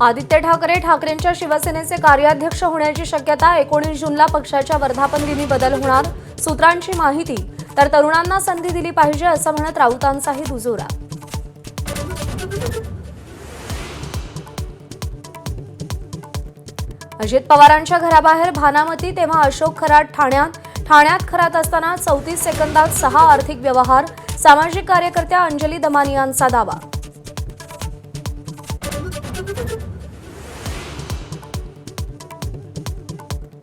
आदित्य ठाकरेंच्या शिवसेनेचे कार्याध्यक्ष होण्याची शक्यता। 19 जूनला पक्षाच्या वर्धापनदिनी बदल होणार। सूत्रांची माहिती। तर तरुणांना संधी दिली पाहिजे असं म्हणत राऊतांचाही दुजोरा। अजित पवारांच्या घराबाहेर भानामती, तेव्हा अशोक खरात ठाण्यात खरात असताना 34 सेकंदात 6 आर्थिक व्यवहार। सामाजिक कार्यकर्त्या अंजली दमानी यांचा दावा।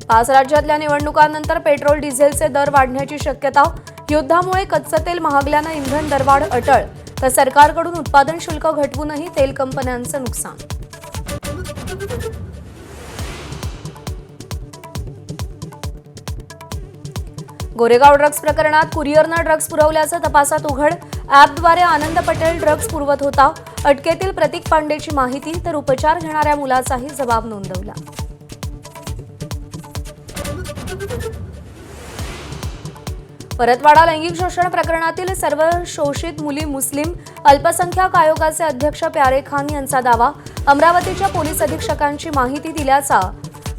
पाच राज्यातल्या निवडणुकांनंतर पेट्रोल डिझेलचे दर वाढण्याची शक्यता। युद्धामुळे कच्चं तेल महागल्यानं इंधन दरवाढ अटळ। तर सरकारकडून उत्पादन शुल्क घटवूनही तेल कंपन्यांचं नुकसान। गोरेगाव ड्रग्ज प्रकरणात कुरिअरनं ड्रग्ज पुरवल्याचं तपासात उघड। ॲपद्वारे आनंद पटेल ड्रग्ज पुरवत होता। अटकेतील प्रतीक पांडेची माहिती। तर उपचार घेणाऱ्या मुलाचाही जबाब नोंदवला। परतवाडा लैंगिक शोषण प्रकरणातील सर्व शोषित मुली मुस्लिम। अल्पसंख्याक आयोगाचे अध्यक्ष प्यारे खान यांचा दावा। अमरावतीच्या पोलीस अधीक्षकांची माहिती दिल्याचा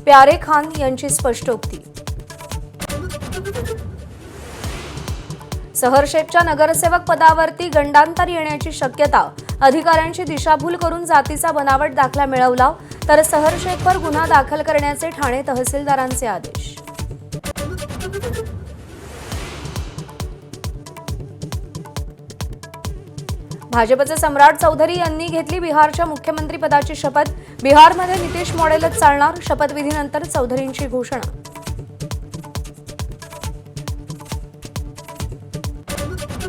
प्यारे खान यांची स्पष्टोक्ती। सहरशेखच्या नगरसेवक पदावरती गंडांतर येण्याची शक्यता। अधिकाऱ्यांची दिशाभूल करून जातीचा बनावट दाखला मिळवला। तर सहरशेखवर गुन्हा दाखल करण्याचे ठाणे तहसीलदारांचे आदेश। भाजपचे सम्राट चौधरी यांनी घेतली बिहारच्या मुख्यमंत्रीपदाची शपथ। बिहारमध्ये नितीश मॉडेलच चालणार। शपथविधीनंतर चौधरींची घोषणा।